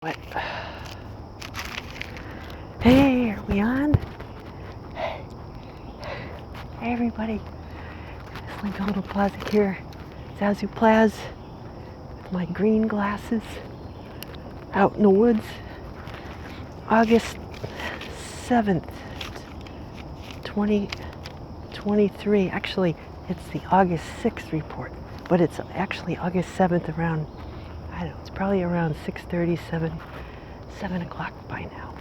What? Hey, are we on? Hey everybody, it's like a little closet here, Zazoo Plazz, with my green glasses, out in the woods, August 7th, 2023. Actually, it's the August 6th report, but it's actually August 7th around, I don't know, it's probably around 6:30, 7 o'clock by now.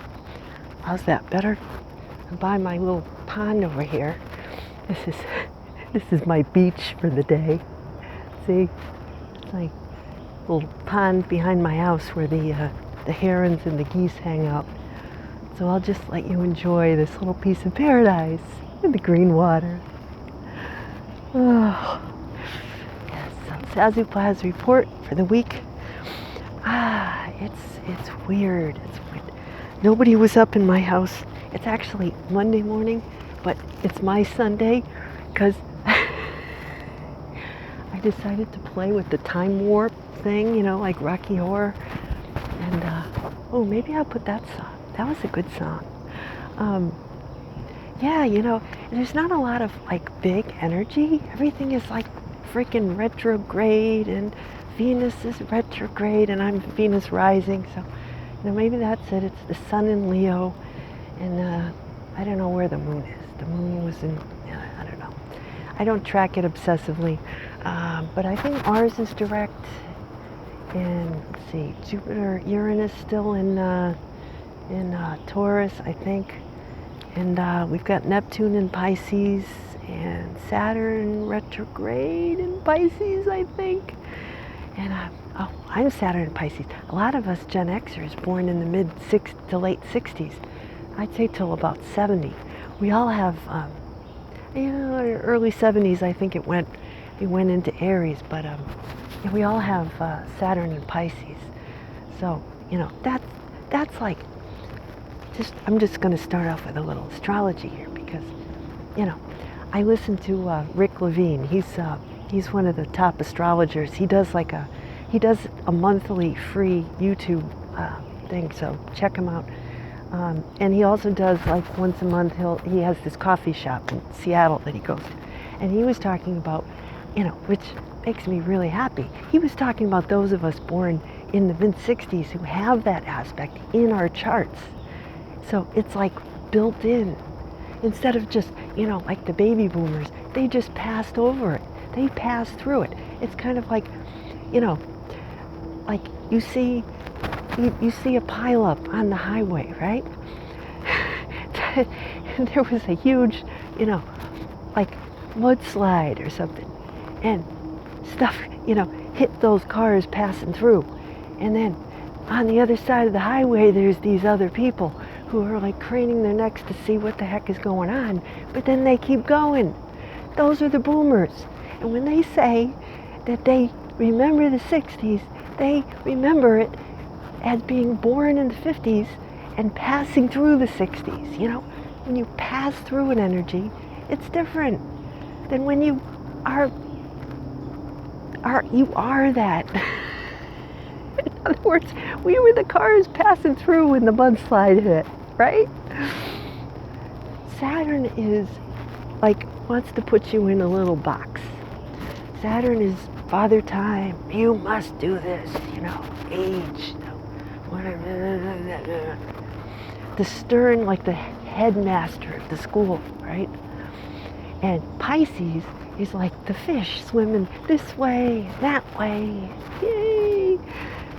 How's that, better? I'm by my little pond over here. This is my beach for the day. See, it's like a little pond behind my house where the herons and the geese hang out. So I'll just let you enjoy this little piece of paradise in the green water. Oh, yes. So Zazoo Plazz report for the week. It's weird. It's weird. Nobody was up in my house. It's actually Monday morning, but it's my Sunday because I decided to play with the time warp thing, you know, like Rocky Horror. And oh, maybe I'll put that song. That was a good song. Yeah, you know, there's not a lot of like big energy. Everything is like freaking retrograde, and Venus is retrograde, and I'm Venus rising. So, you know, maybe that's it. It's the sun in Leo, and I don't know where the moon is. The moon was in, I don't know. I don't track it obsessively, but I think Mars is direct, and let's see, Jupiter, Uranus still in Taurus, I think, and we've got Neptune in Pisces, and Saturn retrograde in Pisces, I think, and I'm Saturn in Pisces. A lot of us GenXers born in the to late 60s, I'd say till about 70. We all have, you know, early 70s. I think it went into Aries, but yeah, we all have Saturn in Pisces. So you know that's like I'm just going to start off with a little astrology here because you know I listen to Rick Levine. He's one of the top astrologers. He does a monthly free YouTube thing, so check him out. And he also does, like, once a month, he has this coffee shop in Seattle that he goes to. And he was talking about, you know, which makes me really happy. He was talking about those of us born in the mid-60s who have that aspect in our charts. So it's like built in. Instead of just, you know, like the baby boomers, they just passed over it. They passed through it. It's kind of like, you know, like you see a pileup on the highway, right? And there was a huge, you know, like mudslide or something, and stuff, you know, hit those cars passing through. And then on the other side of the highway, there's these other people who are like craning their necks to see what the heck is going on, but then they keep going. Those are the boomers. And when they say that they remember the 60s, they remember it as being born in the 50s and passing through the 60s. You know, when you pass through an energy, it's different than when you are that. In other words, we were the cars passing through when the mudslide hit, right? Saturn is like wants to put you in a little box. Saturn is Father Time. You must do this, you know, age, you know, whatever. The stern, like the headmaster of the school, right? And Pisces is like the fish swimming this way, that way. Yay!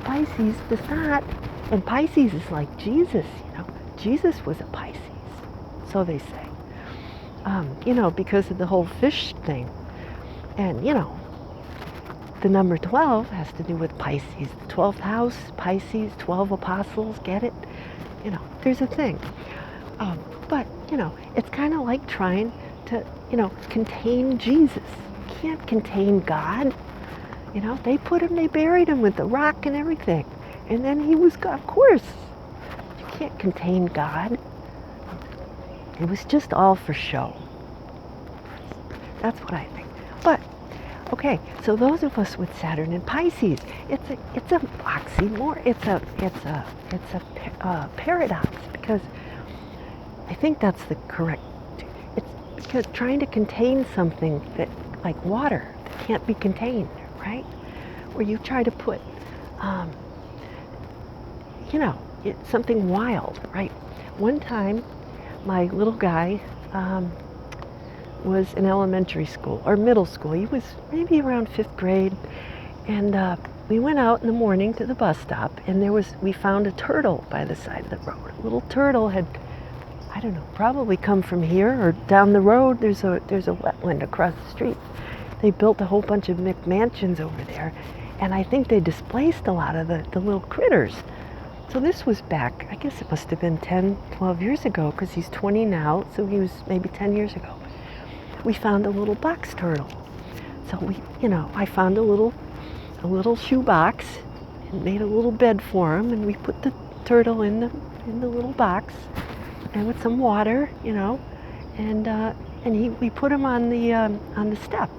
Pisces does not. And Pisces is like Jesus, you know. Jesus was a Pisces, so they say. You know, because of the whole fish thing. And, you know, the number 12 has to do with Pisces. The 12th house, Pisces, 12 apostles, get it? You know, there's a thing. But, you know, it's kind of like trying to, you know, contain Jesus. You can't contain God. You know, they buried him with the rock and everything. And then he was, of course, you can't contain God. It was just all for show. That's what I think. But Okay, so those of us with Saturn and Pisces, it's a oxymoron. It's a paradox, because I think that's the correct. It's because trying to contain something that, like water, that can't be contained, right? Where you try to put, something wild, right? One time, my little guy was in elementary school or middle school. He was maybe around 5th grade, and we went out in the morning to the bus stop, and we found a turtle by the side of the road. A little turtle had, I don't know, probably come from here or down the road. There's a wetland across the street. They built a whole bunch of McMansions over there, and I think they displaced a lot of the little critters. So this was back, I guess it must have been 10, 12 years ago, because he's 20 now, so he was maybe 10 years ago. We found a little box turtle. So I found a little shoe box and made a little bed for him, and we put the turtle in the little box, and with some water, and we put him on the step.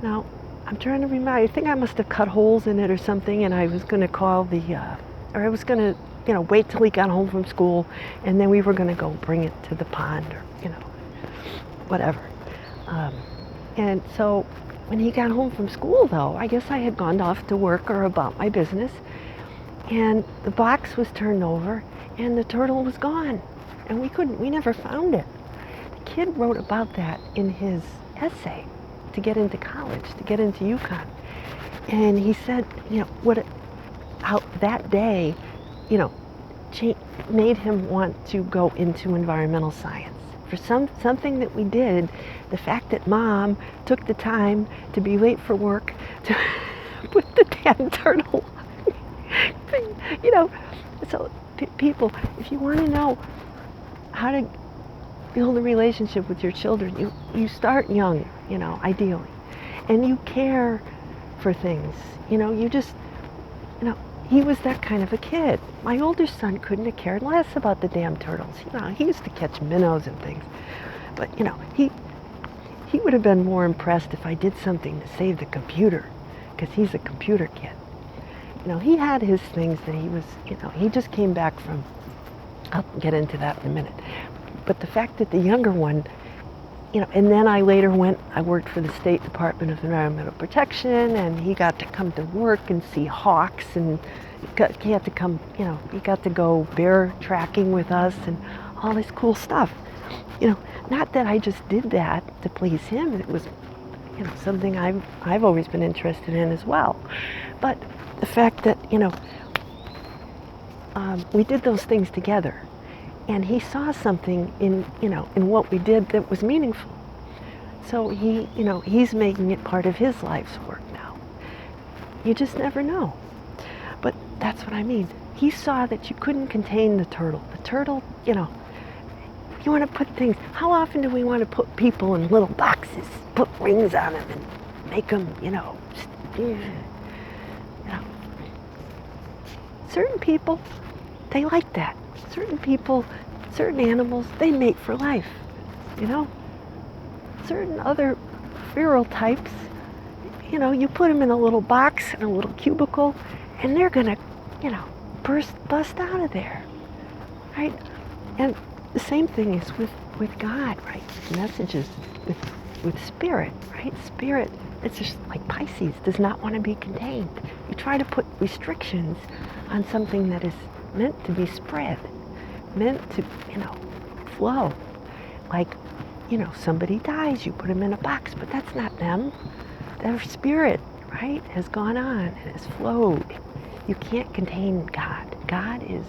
Now, I'm trying to remember, I think I must have cut holes in it or something, and I was going to call I was going to, wait till he got home from school, and then we were going to go bring it to the pond, or, whatever. And so when he got home from school, though, I guess I had gone off to work or about my business, and the box was turned over, and the turtle was gone, and we never found it. The kid wrote about that in his essay to get into college, to get into UConn. And he said, how that day, made him want to go into environmental science. For something that we did, the fact that Mom took the time to be late for work to put the damn turtle so people, if you want to know how to build a relationship with your children, you start young, ideally, and you care for things, you just, he was that kind of a kid. My older son couldn't have cared less about the damn turtles. He used to catch minnows and things. But, he would have been more impressed if I did something to save the computer, because he's a computer kid. He had his things that he was, he just came back from, I'll get into that in a minute. But the fact that the younger one, and then I worked for the State Department of Environmental Protection, and he got to come to work and see hawks, and he had to come, he got to go bear tracking with us and all this cool stuff. Not that I just did that to please him. It was, something I've always been interested in as well. But the fact that, we did those things together. And he saw something in what we did that was meaningful. So he's making it part of his life's work now. You just never know. But that's what I mean. He saw that you couldn't contain the turtle. The turtle, you want to put things, how often do we want to put people in little boxes, put rings on them and make them, certain people, they like that. Certain people, certain animals, they mate for life, Certain other feral types, you put them in a little box, in a little cubicle, and they're gonna, bust out of there, right? And the same thing is with God, right? Messages with spirit, right? Spirit, it's just like Pisces, does not want to be contained. You try to put restrictions on something that is meant to be spread, meant to, flow. Like, somebody dies, you put them in a box, but that's not them. Their spirit, right, has gone on and has flowed. You can't contain God. God is,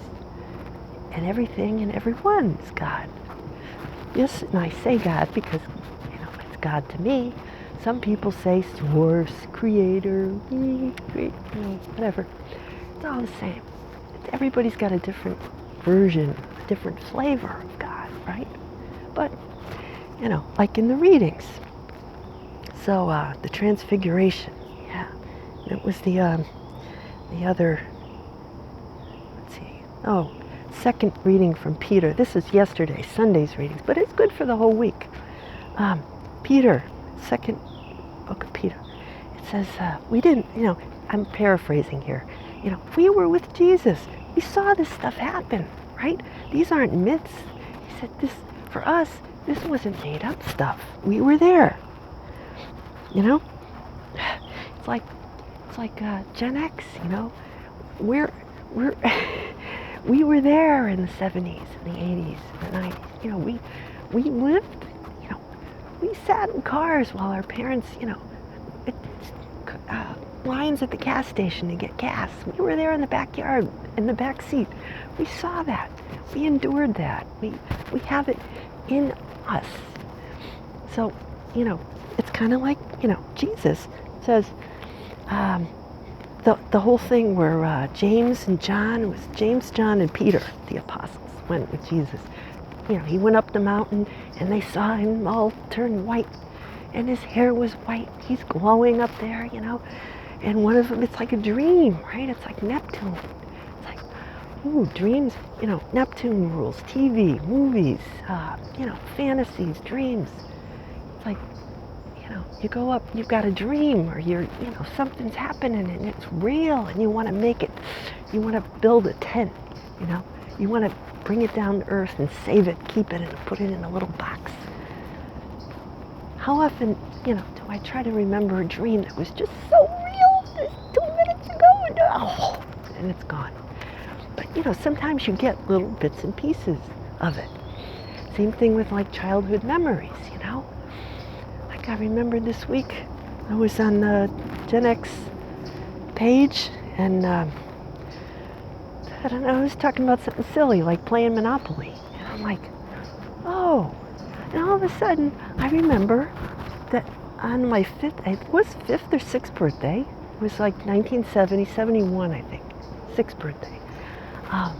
and everything and everyone is God. Yes, and I say God because, it's God to me. Some people say source, creator, whatever. It's all the same. Everybody's got a different version, a different flavor of God, right? But, like in the readings. So, the transfiguration, yeah. It was the other, second reading from Peter. This is yesterday, Sunday's readings, but it's good for the whole week. Peter, second book of Peter. says, we didn't, I'm paraphrasing here. We were with Jesus. We saw this stuff happen, right? These aren't myths. He said, for us, this wasn't made up stuff. We were there. It's like Gen X. We're we were there in the 70s, and the 80s, and the 90s. We lived. We sat in cars while our parents, lines at the gas station to get gas. We were there in the backyard, in the back seat. We saw that. We endured that. We have it in us. So, it's kind of like, Jesus says, the whole thing where James and John, it was James, John, and Peter, the apostles, went with Jesus. He went up the mountain and they saw him all turn white, and his hair was white. He's glowing up there, and one of them, it's like a dream, right? It's like Neptune. It's like, ooh, dreams, Neptune rules, TV, movies, fantasies, dreams. It's like, you go up, you've got a dream, or something's happening and it's real, and you want to make it, you want to build a tent, you want to bring it down to earth and save it, keep it, and put it in a little box. How often, do I try to remember a dream that was just so real, just 2 minutes ago, and it's gone. But, sometimes you get little bits and pieces of it. Same thing with like childhood memories, Like I remember this week, I was on the Gen X page, and I don't know, I was talking about something silly, like playing Monopoly. And I'm like, oh. And all of a sudden, I remember that on my fifth or sixth birthday, it was like 1970, 71, I think, sixth birthday,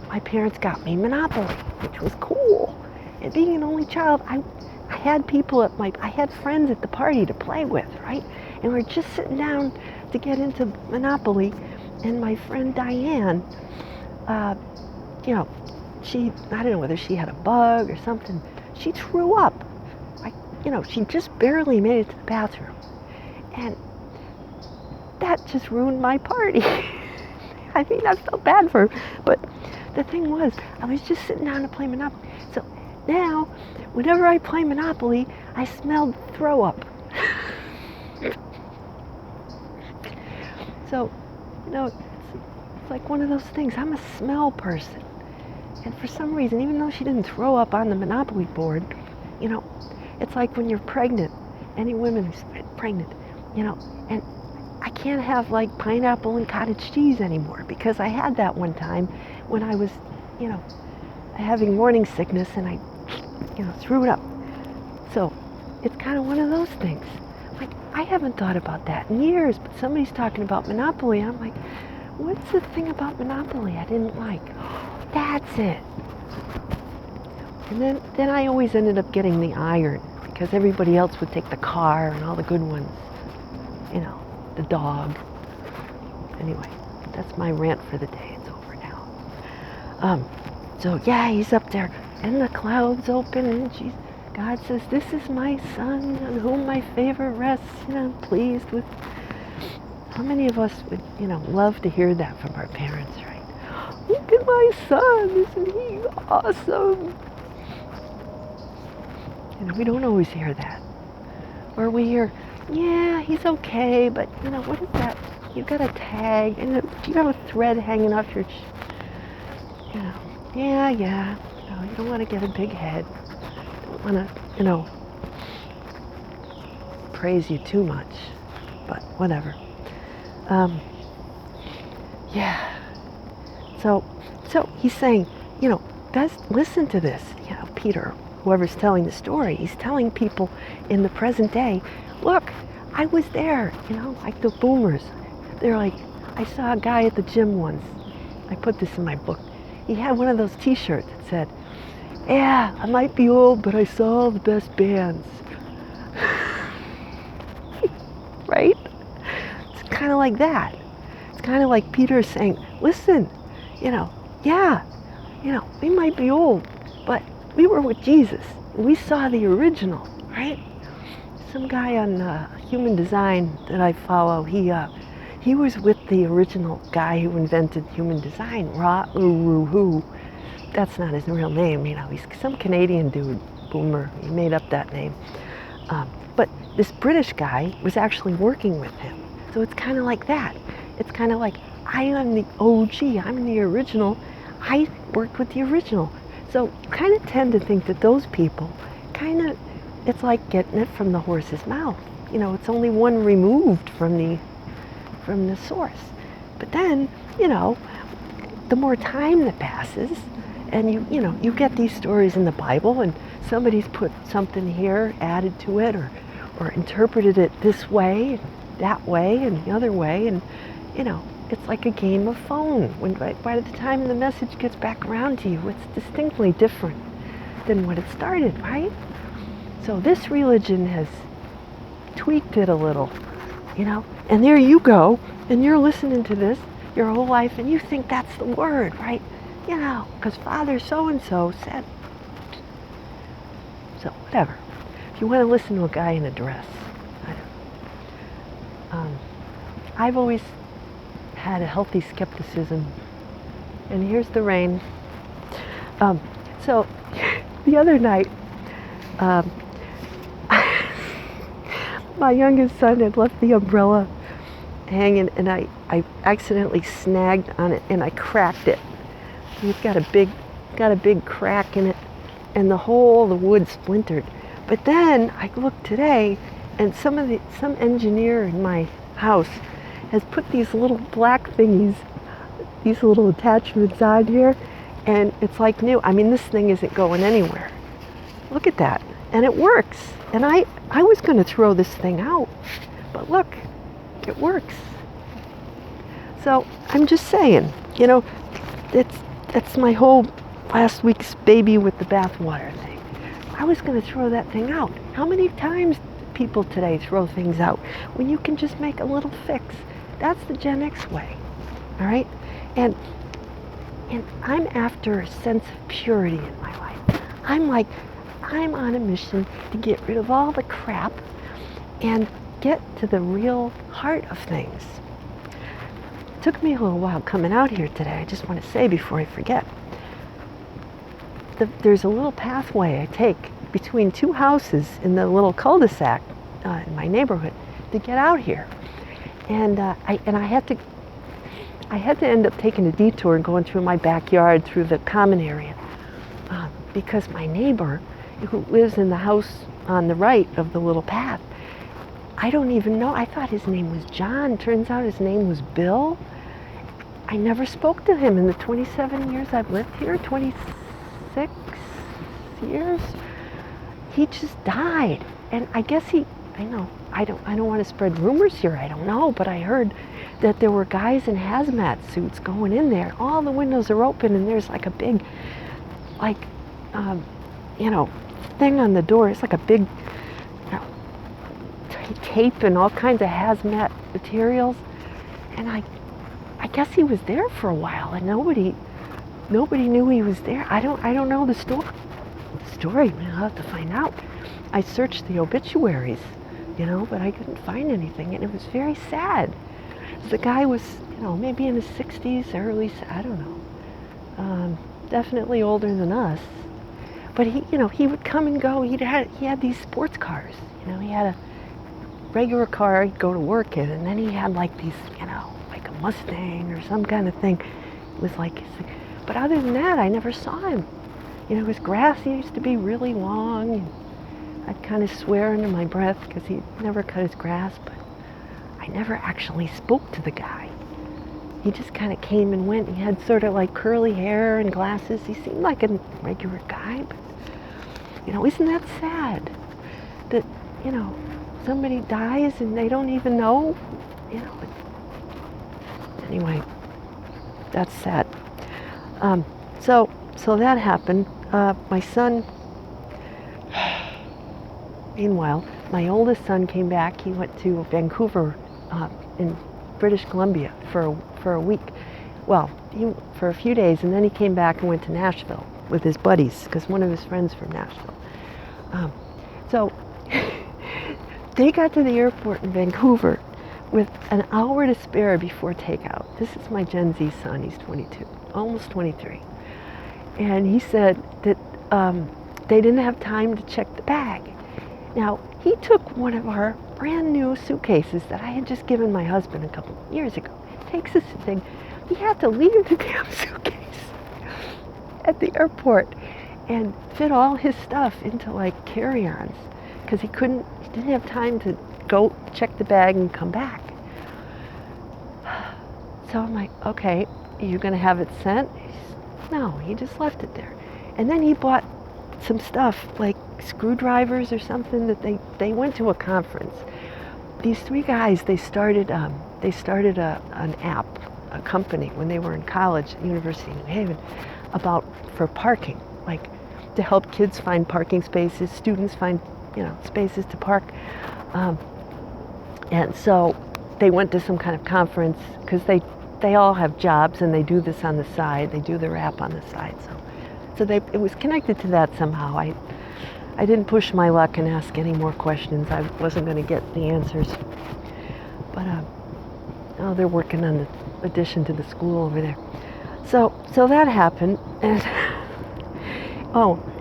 my parents got me Monopoly, which was cool. And being an only child, I had people I had friends at the party to play with, right? And we're just sitting down to get into Monopoly, and my friend Diane, I don't know whether she had a bug or something, she threw up. She just barely made it to the bathroom. And that just ruined my party. I mean, I felt bad for her, but the thing was, I was just sitting down to play Monopoly. So now, whenever I play Monopoly, I smelled throw up. So, it's like one of those things. I'm a smell person. And for some reason, even though she didn't throw up on the Monopoly board, it's like when you're pregnant, any women who's pregnant, and I can't have like pineapple and cottage cheese anymore, because I had that one time when I was, having morning sickness, and I, threw it up. So it's kind of one of those things. Like, I haven't thought about that in years, but somebody's talking about Monopoly. I'm like, what's the thing about Monopoly I didn't like? That's it. And then I always ended up getting the iron, because everybody else would take the car and all the good ones, the dog. Anyway, that's my rant for the day. It's over now. So yeah, he's up there, and the clouds open, and God says, "This is my son, on whom my favor rests." I'm pleased with. How many of us would, love to hear that from our parents, right? Look at my son, isn't he awesome? We don't always hear that. Or we hear, yeah, he's okay, but, what is that? You've got a tag, and do you have a thread hanging off your, yeah, you don't want to get a big head. Don't want to, praise you too much, but whatever. Yeah. So he's saying, guys, listen to this. Peter, whoever's telling the story, he's telling people in the present day, look, I was there, like the boomers. They're like, I saw a guy at the gym once. I put this in my book. He had one of those t-shirts that said, yeah, I might be old, but I saw all the best bands. Right? It's kind of like that. It's kind of like Peter saying, listen, yeah, we might be old, but we were with Jesus. We saw the original, right? Some guy on human design that I follow, he was with the original guy who invented human design, Ra-uru-hu. That's not his real name, you know, he's some Canadian dude, boomer, he made up that name. But this British guy was actually working with him. So it's kind of like that. It's kind of like, I am the OG, I'm the original, I worked with the original. So kind of tend to think that those people, kind of, it's like getting it from the horse's mouth. You know, it's only one removed from the source. But then, you know, the more time that passes, and you get these stories in the Bible, and somebody's put something here, added to it, or interpreted it this way, that way, and the other way, and you know, it's like a game of phone. When by the time the message gets back around to you, it's distinctly different than what it started, right? So this religion has tweaked it a little, you know, and there you go, and you're listening to this your whole life, and you think that's the word, right? You know, because Father so-and-so said. So whatever. If you want to listen to a guy in a dress, I don't. I've always had a healthy skepticism, and here's the rain. So the other night, my youngest son had left the umbrella hanging, and I accidentally snagged on it and I cracked it. It's got a big crack in it, and the wood splintered. But then I looked today, and some engineer in my house has put these little black thingies, these little attachments on here, and it's like new. I mean, this thing isn't going anywhere. Look at that, and it works. And I was going to throw this thing out, but look, it works. So I'm just saying, you know, that's my whole last week's baby with the bathwater thing. I was going to throw that thing out. How many times do people today throw things out when you can just make a little fix? That's the Gen X way, all right? And I'm after a sense of purity in my life. I'm on a mission to get rid of all the crap and get to the real heart of things. It took me a little while coming out here today. I just want to say before I forget. There's a little pathway I take between two houses in the little cul-de-sac in my neighborhood to get out here. And I had to end up taking a detour and going through my backyard through the common area because my neighbor, who lives in the house on the right of the little path, I don't even know. I thought his name was John. Turns out his name was Bill. I never spoke to him in the 27 years I've lived here, 26 years. He just died. And I guess I don't want to spread rumors here, I don't know, but I heard that there were guys in hazmat suits going in there. All the windows are open, and there's like a big, thing on the door. It's like a big tape and all kinds of hazmat materials. And I guess he was there for a while, and nobody knew he was there. I don't know the story. I'll have to find out. I searched the obituaries, but I couldn't find anything, and it was very sad. The guy was, maybe in his 60s, I don't know. Definitely older than us. But he would come and go. He had these sports cars. He had a regular car he'd go to work in, and then he had like these, like a Mustang or some kind of thing. It was like, but other than that, I never saw him. His grass used to be really long. And I'd kind of swear under my breath because he never cut his grass, but I never actually spoke to the guy. He just kind of came and went. He had sort of like curly hair and glasses. He seemed like a regular guy, but isn't that sad that, somebody dies and they don't even know, Anyway, that's sad. So that happened. My son, meanwhile, my oldest son came back. He went to Vancouver in British Columbia for a week. Well, for a few days, and then he came back and went to Nashville with his buddies because one of his friends from Nashville. So They got to the airport in Vancouver with an hour to spare before takeout. This is my Gen Z son. He's 22, almost 23. And he said that they didn't have time to check the bag. Now, he took one of our brand new suitcases that I had just given my husband a couple of years ago. Takes this thing. He had to leave the damn suitcase at the airport and fit all his stuff into like carry-ons because he didn't have time to go check the bag and come back. So I'm like, okay, are you gonna have it sent? No, he just left it there. And then he bought some stuff like screwdrivers or something that they went to a conference. These three guys, they started an app, a company when they were in college at University of New Haven for parking, like to help kids find parking spaces, students find spaces to park. And so they went to some kind of conference because they all have jobs and they do this on the side. They do their app on the side. So it was connected to that somehow. I didn't push my luck and ask any more questions. I wasn't going to get the answers. But they're working on the addition to the school over there. So that happened. And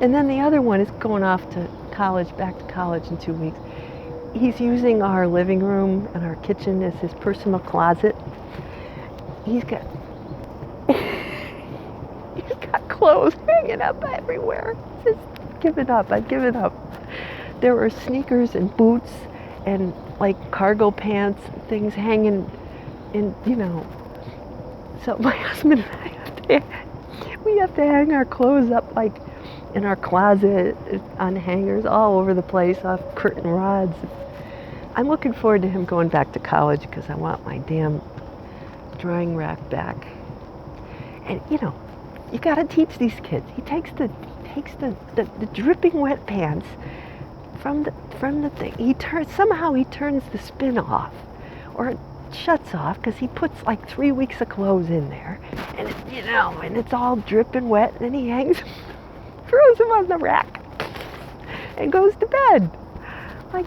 and then the other one is going off to college, back to college in 2 weeks. He's using our living room and our kitchen as his personal closet. He's got clothes hanging up everywhere. Just given up. I've given up. There are sneakers and boots and like cargo pants and things hanging in, So my husband and we have to hang our clothes up like in our closet on hangers all over the place off curtain rods. I'm looking forward to him going back to college because I want my damn drying rack back. And you got to teach these kids. He takes the dripping wet pants from the thing. He turns the spin off, or it shuts off because he puts like 3 weeks of clothes in there, and and it's all dripping wet. And then he throws them on the rack, and goes to bed. Like,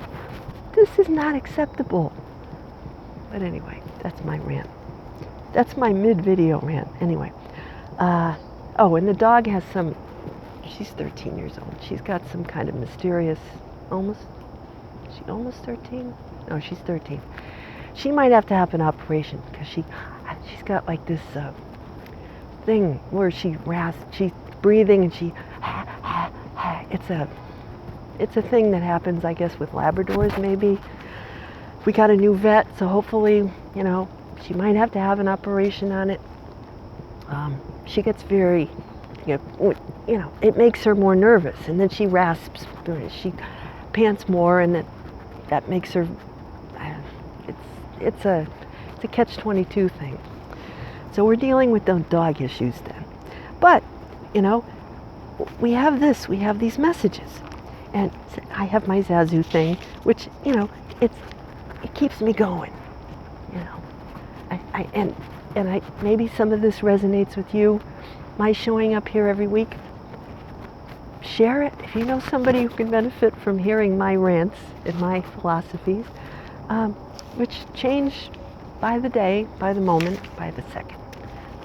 this is not acceptable. But anyway, that's my rant. That's my mid-video rant. Anyway. And the dog has she's 13 years old. She's got some kind of mysterious, is she almost 13? No, she's 13. She might have to have an operation because she's got like this thing where she's breathing and it's a thing that happens, I guess, with Labradors maybe. We got a new vet, so hopefully, she might have to have an operation on it. She gets very, it makes her more nervous, and then she rasps, she pants more, and that makes her, it's a catch-22 thing. So we're dealing with the dog issues then. But, we have these messages, and I have my Zazoo thing, which, it keeps me going, And maybe some of this resonates with you. My showing up here every week. Share it if you know somebody who can benefit from hearing my rants and my philosophies, which change by the day, by the moment, by the second.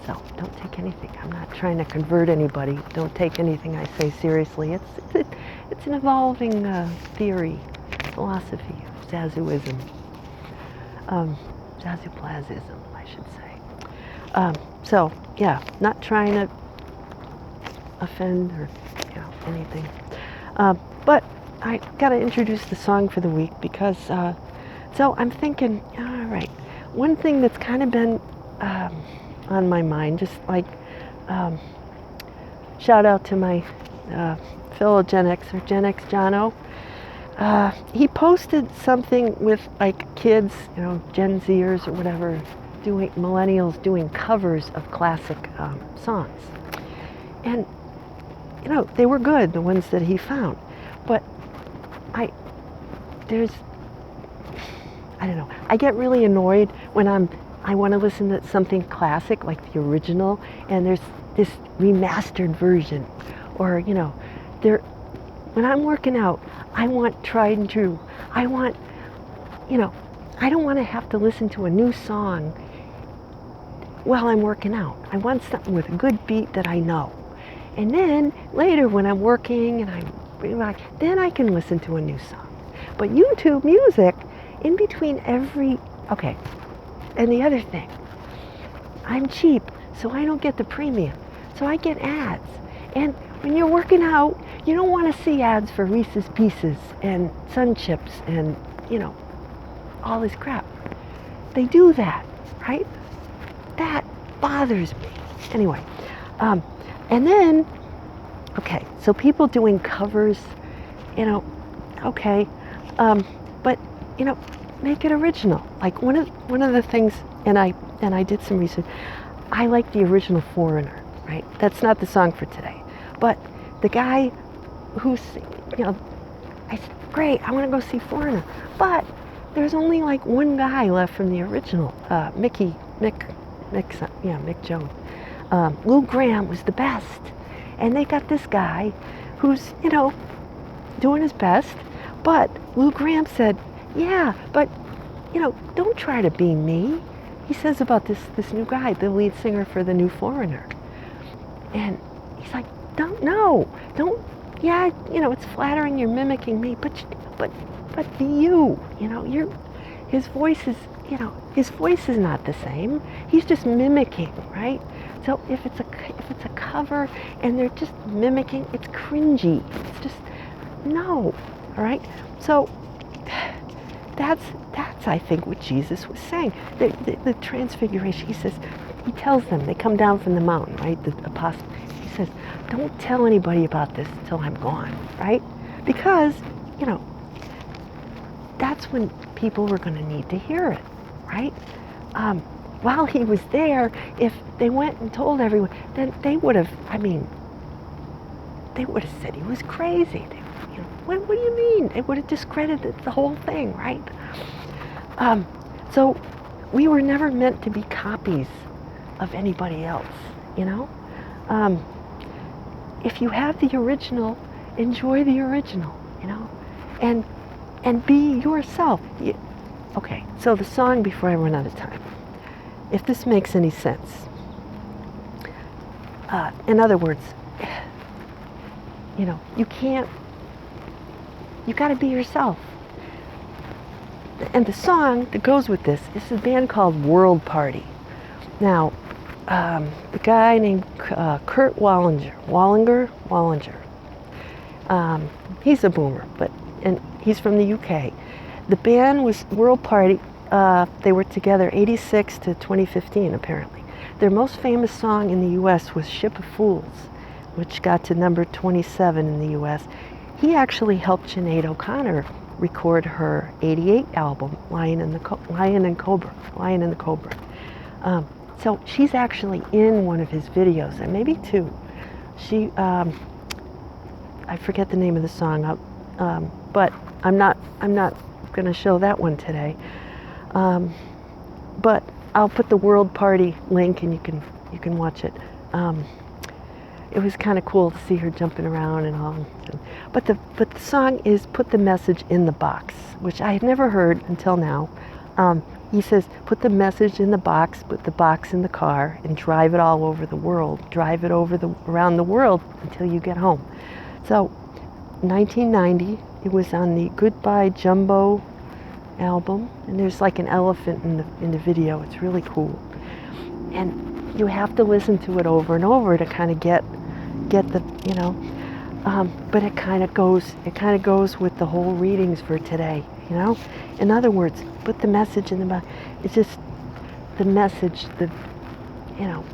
So don't take anything. I'm not trying to convert anybody. Don't take anything I say seriously. It's an evolving theory, philosophy of Zazooism, Zazoo Plazzism, I should say. Not trying to offend or anything. But I got to introduce the song for the week because, so I'm thinking, all right, one thing that's kind of been on my mind, just like, shout out to my fellow GenXer, Gen X Jono. He posted something with like kids, Gen Zers or whatever, millennials doing covers of classic songs. And, they were good, the ones that he found. But I don't know, I get really annoyed when I want to listen to something classic, like the original, and there's this remastered version. Or, when I'm working out, I want tried and true. I want you know, I don't want to have to listen to a new song while I'm working out. I want something with a good beat that I know. And then later when I'm working and I'm then I can listen to a new song. But YouTube music, in between every, okay, and the other thing, I'm cheap, so I don't get the premium. So I get ads. And when you're working out, you don't want to see ads for Reese's Pieces and Sun Chips and, you know, all this crap. They do that, right? That bothers me. Anyway, and then, okay, so people doing covers, you know, okay, but, you know, make it original. Like one of the things, and I did some research, I like the original Foreigner, right? That's not the song for today. But the guy who's, you know, I said, great, I want to go see Foreigner. But there's only like one guy left from the original, Mick Jones. Lou Gramm was the best. And they got this guy who's, you know, doing his best. But Lou Gramm said, yeah, but, you know, don't try to be me. He says about this new guy, the lead singer for the new Foreigner. And he's like, don't, yeah, you know, it's flattering, you're mimicking me, but be you, you know, his voice is, you know, his voice is not the same. He's just mimicking, right? So if it's a cover and they're just mimicking, it's cringy. It's just, no, all right? So that's I think what Jesus was saying. The transfiguration, he tells them, they come down from the mountain, right? The apostle, he says, don't tell anybody about this until I'm gone, right? Because, you know, that's when people were going to need to hear it, right? While he was there, if they went and told everyone, then they would have, they would have said he was crazy. You know, what do you mean? They would have discredited the whole thing, right? So we were never meant to be copies of anybody else, you know? If you have the original, enjoy the original, you know? And be yourself. Okay, so the song, before I run out of time, if this makes any sense. In other words, you know, you gotta be yourself. And the song that goes with this is a band called World Party. Now, the guy named Kurt Wallinger, he's a boomer, and he's from the UK. The band was World Party. They were together 86 to 2015, apparently. Their most famous song in the US was Ship of Fools, which got to number 27 in the US. He actually helped Sinead O'Connor record her '88 album, Lion and the Cobra. So she's actually in one of his videos, and maybe two. She, I forget the name of the song, but I'm not going to show that one today. But I'll put the World Party link, and you can watch it. It was kind of cool to see her jumping around and all. But the song is "Put the Message in the Box," which I had never heard until now. He says, "Put the message in the box, put the box in the car, and drive it all over the world. Drive it around the world until you get home." So, 1990, it was on the Goodbye Jumbo album, and there's like an elephant in the video. It's really cool, and you have to listen to it over and over to kind of get the, you know. But it kind of goes with the whole readings for today, you know. In other words, put the message in the box. It's just the message, you know,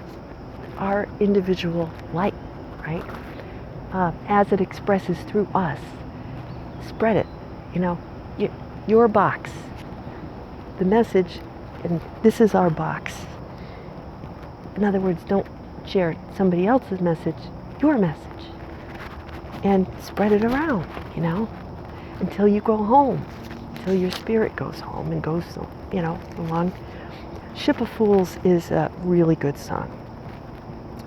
our individual light, right? As it expresses through us, spread it, you know. Your box, the message, and this is our box. In other words, don't share somebody else's message, your message, and spread it around, you know, until you go home, until your spirit goes home and goes, you know, along. Ship of Fools is a really good song.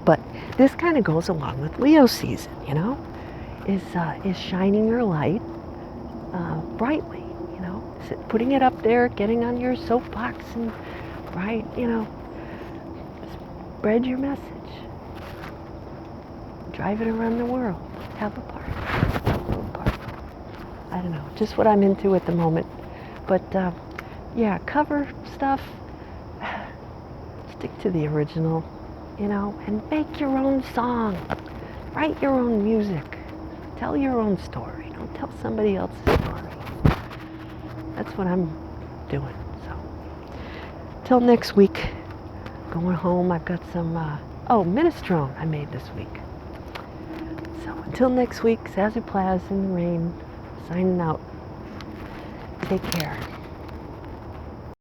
But this kind of goes along with Leo season, you know, is shining your light brightly, you know. putting it up there, getting on your soapbox and, right, spread your message. Drive it around the world. Have a party. Have a little party. I don't know, just what I'm into at the moment. But yeah, cover stuff. Stick to the original, and make your own song. Write your own music. Tell your own story. Don't tell somebody else's story. That's what I'm doing. So, till next week. Going home. I've got some minestrone I made this week. So until next week, Zazoo Plazz in the rain, signing out. Take care.